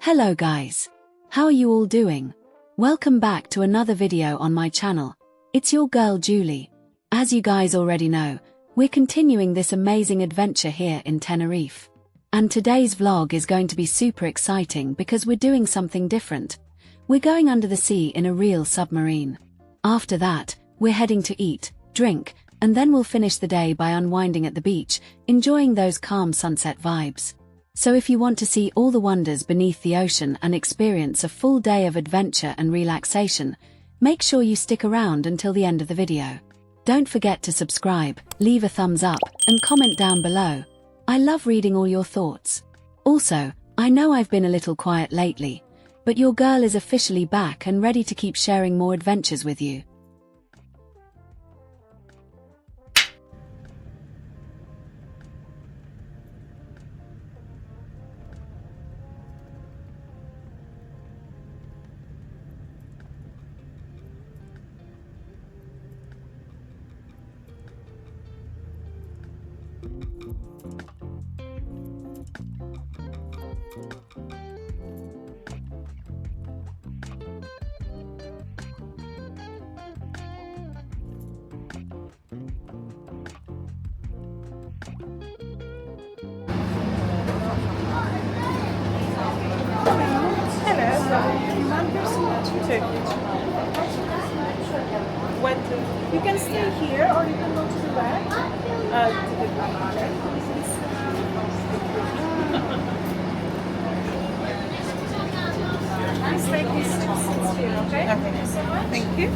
Hello guys. How are you all doing? Welcome back to another video on my channel. It's your girl Julie. As you guys already know, we're continuing this amazing adventure here in Tenerife. And today's vlog is going to be super exciting because we're doing something different. We're going under the sea in a real submarine. After that, we're heading to eat, drink, and then we'll finish the day by unwinding at the beach, enjoying those calm sunset vibes. So if you want to see all the wonders beneath the ocean and experience a full day of adventure and relaxation, make sure you stick around until the end of the video. Don't forget to subscribe, leave a thumbs up, and comment down below. I love reading all your thoughts. Also, I know I've been a little quiet lately, but your girl is officially back and ready to keep sharing more adventures with you. What? You can stay here or you can go to the back. Please take these two seats here, okay? Thank you so much. Thank you.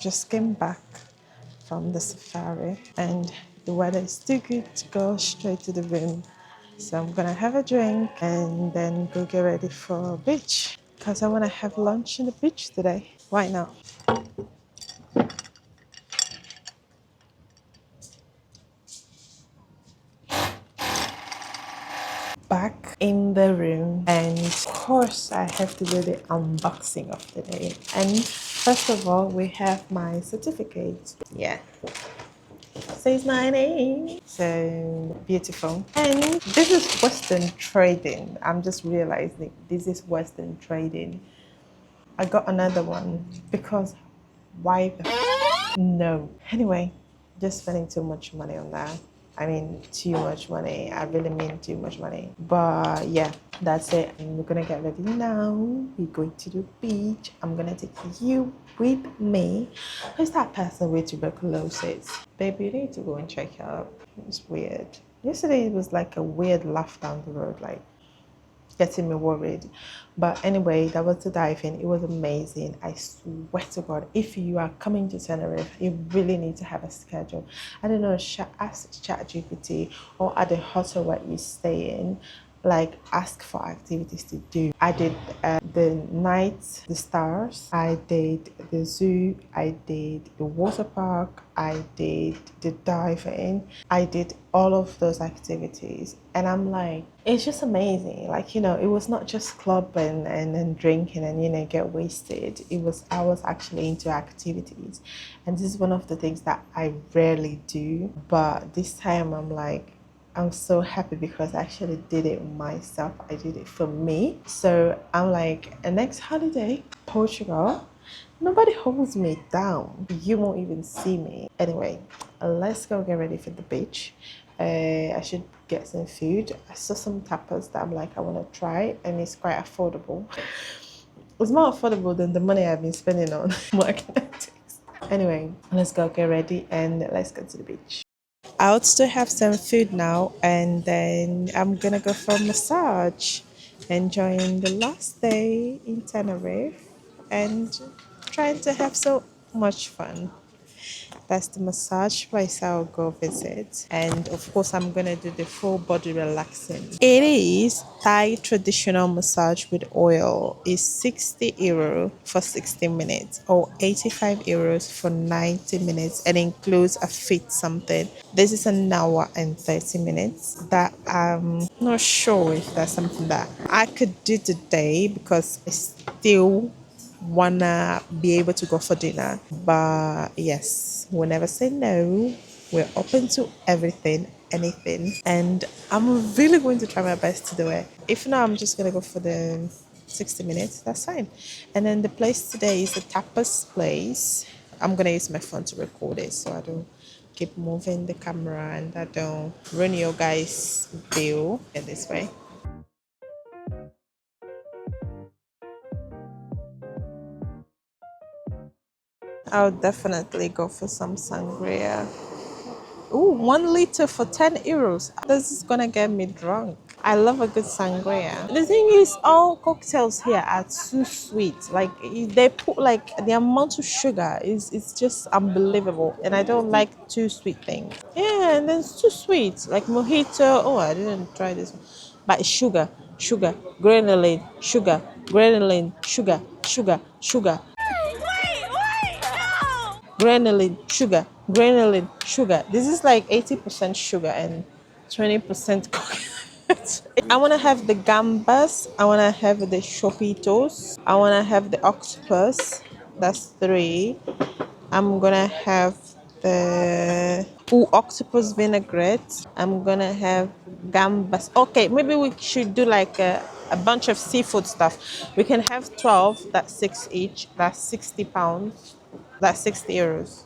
Just came back from the safari and the weather is too good to go straight to the room. So I'm gonna have a drink and then go get ready for beach because I wanna have lunch in the beach today. Why not? Back in the room and of course I have to do the unboxing of the day. And first of all, we have my certificate. Yeah, says my name. So beautiful. And this is Western trading. I'm just realizing this is Western trading. I got another one because why the no. Anyway, just spending too much money on that. I mean, too much money. I really mean too much money. But yeah, that's it. And we're gonna get ready now. We're going to the beach. I'm gonna take you with me. Who's that person with tuberculosis? Baby, you need to go and check her up. It's weird. Yesterday it was like a weird laugh down the road, like getting me worried. But anyway, that was the diving. It was amazing. I swear to God, if you are coming to Tenerife, you really need to have a schedule. I don't know, ask ChatGPT or at the hotel where you stay in, like ask for activities to do. I did the night, the stars, I did the zoo, I did the water park, I did the diving, I did all of those activities. And I'm like, it's just amazing. Like, you know, it was not just clubbing and drinking and, you know, get wasted. I was actually into activities. And this is one of the things that I rarely do. But this time I'm like, I'm so happy because I actually did it myself. I did it for me. So I'm like, next holiday, Portugal, nobody holds me down. You won't even see me. Anyway, let's go get ready for the beach. I should get some food. I saw some tapas that I'm like, I want to try, and it's quite affordable. It's more affordable than the money I've been spending on working at. Anyway, let's go get ready and let's go to the beach. Out to have some food now, and then I'm gonna go for a massage, enjoying the last day in Tenerife and trying to have so much fun. That's the massage place I'll go visit. And of course, I'm going to do the full body relaxing. It is Thai traditional massage with oil. It's 60 euro for 60 minutes or 85 euros for 90 minutes. And includes a fit something. This is an hour and 30 minutes. That I'm not sure if that's something that I could do today because it's still wanna be able to go for dinner. But yes, we'll never say no. We're open to everything, anything, and I'm really going to try my best to do it. If not, I'm just gonna go for the 60 minutes. That's fine. And then the place today is the tapas place. I'm gonna use my phone to record it so I don't keep moving the camera and I don't ruin your guys' view in this way. I'll definitely go for some sangria. Ooh, 1 liter for 10 euros. This is gonna get me drunk. I love a good sangria. The thing is, all cocktails here are too sweet. Like they put like the amount of sugar is it's just unbelievable, and I don't like too sweet things. Yeah, and then it's too sweet. Like mojito. Oh, I didn't try this, but it's sugar, sugar, grenadine, sugar, grenadine, sugar, sugar, sugar. Granulin, sugar, granulin, sugar. This is like 80% sugar and 20% coconut. I want to have the gambas. I want to have the chopitos. I want to have the octopus. That's three. I'm going to have the octopus vinaigrette. I'm going to have gambas. Okay, maybe we should do like a bunch of seafood stuff. We can have 12, that's six each. That's 60 pounds. That's 60 euros.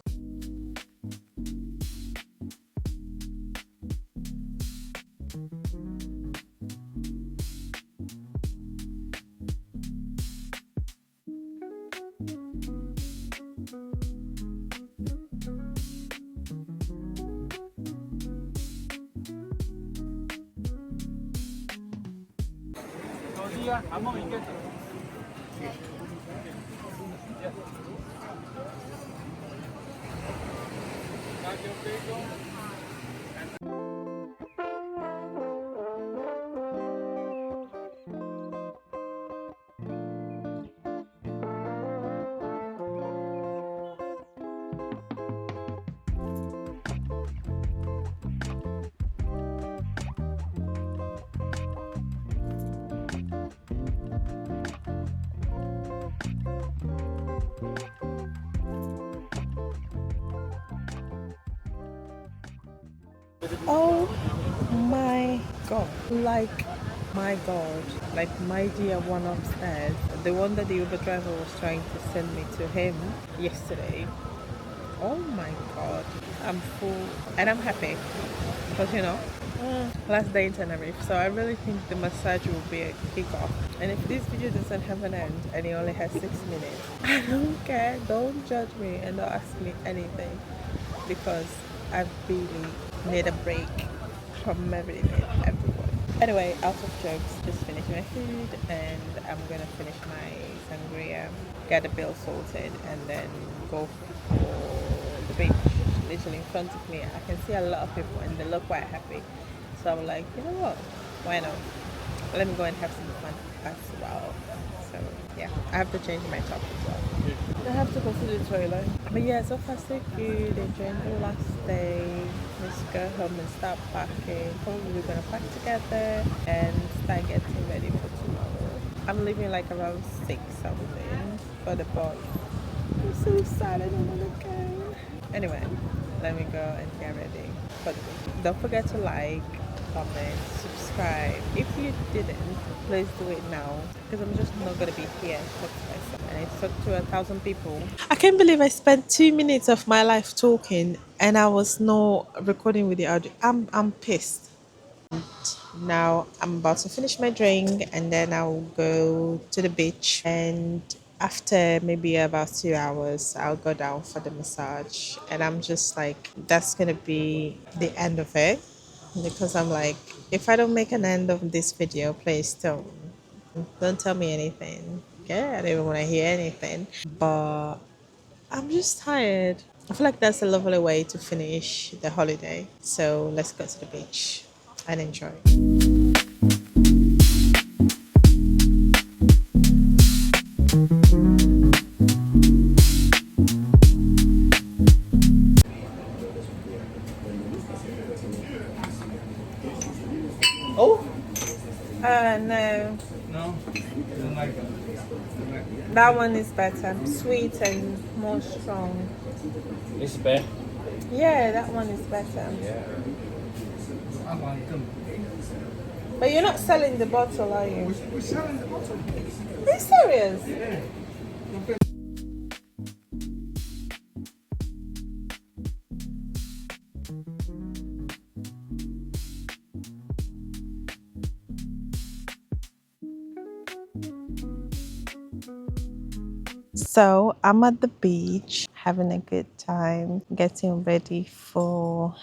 Oh my god. Like, my god. Like, my dear one upstairs, the one that the Uber driver was trying to send me to him yesterday. Oh my god. I'm full and I'm happy because last day in Tenerife. So I really think the massage will be a kick-off. And if this video doesn't have an end and it only has 6 minutes, I don't care. Don't judge me and don't ask me anything because I've really made a break from everything and everyone. Anyway, out of jokes, just finished my food and I'm gonna finish my sangria, get the bill sorted, and then go for the beach. Literally in front of me, I can see a lot of people and they look quite happy. So I'm like, you know what? Why not? Let me go and have some fun as well. So yeah, I have to change my top as well. I have to go to the toilet. But yeah, so far so good. Enjoying the last day. Let's go home and start packing. Probably we're gonna pack together and start getting ready for tomorrow. I'm leaving like around 6 something for the bus. I'm so sad I don't wanna go. Anyway, let me go and get ready for the week. Don't forget to like, comment, subscribe. If you didn't, please do it now because I'm just not gonna be here to talk to myself and I talk to 1,000 people. I can't believe I spent 2 minutes of my life talking and I was not recording with the audio. I'm pissed. Now I'm about to finish my drink and then I'll go to the beach, and after maybe about 2 hours I'll go down for the massage, and I'm just like, that's gonna be the end of it because I'm like, if I don't make an end of this video, please don't tell me anything. Okay, I don't even want to hear anything, but I'm just tired. I feel like that's a lovely way to finish the holiday, so let's go to the beach and enjoy. Oh, no. No, don't like it. Don't like it. That one is better. Sweet and more strong. It's bad. Yeah, that one is better. Yeah. I want them. But you're not selling the bottle, are you? We're selling the bottle. Are you serious? Yeah. So I'm at the beach having a good time, getting ready for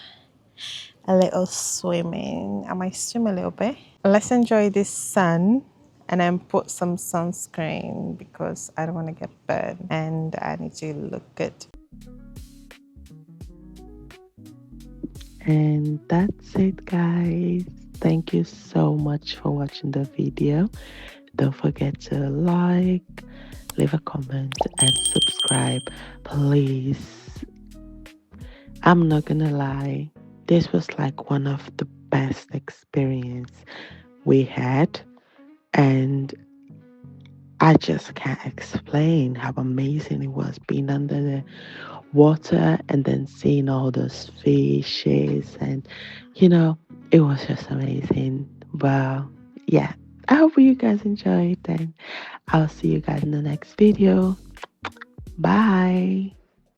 a little swimming. I might swim a little bit. Let's enjoy this sun and then put some sunscreen because I don't want to get burned and I need to look good. And that's it, guys. Thank you so much for watching the video. Don't forget to like, leave a comment, and subscribe, please. I'm not gonna lie, this was like one of the best experience we had, and I just can't explain how amazing it was being under the water and then seeing all those fishes, and it was just amazing. Well, yeah, I hope you guys enjoyed, and I'll see you guys in the next video. Bye.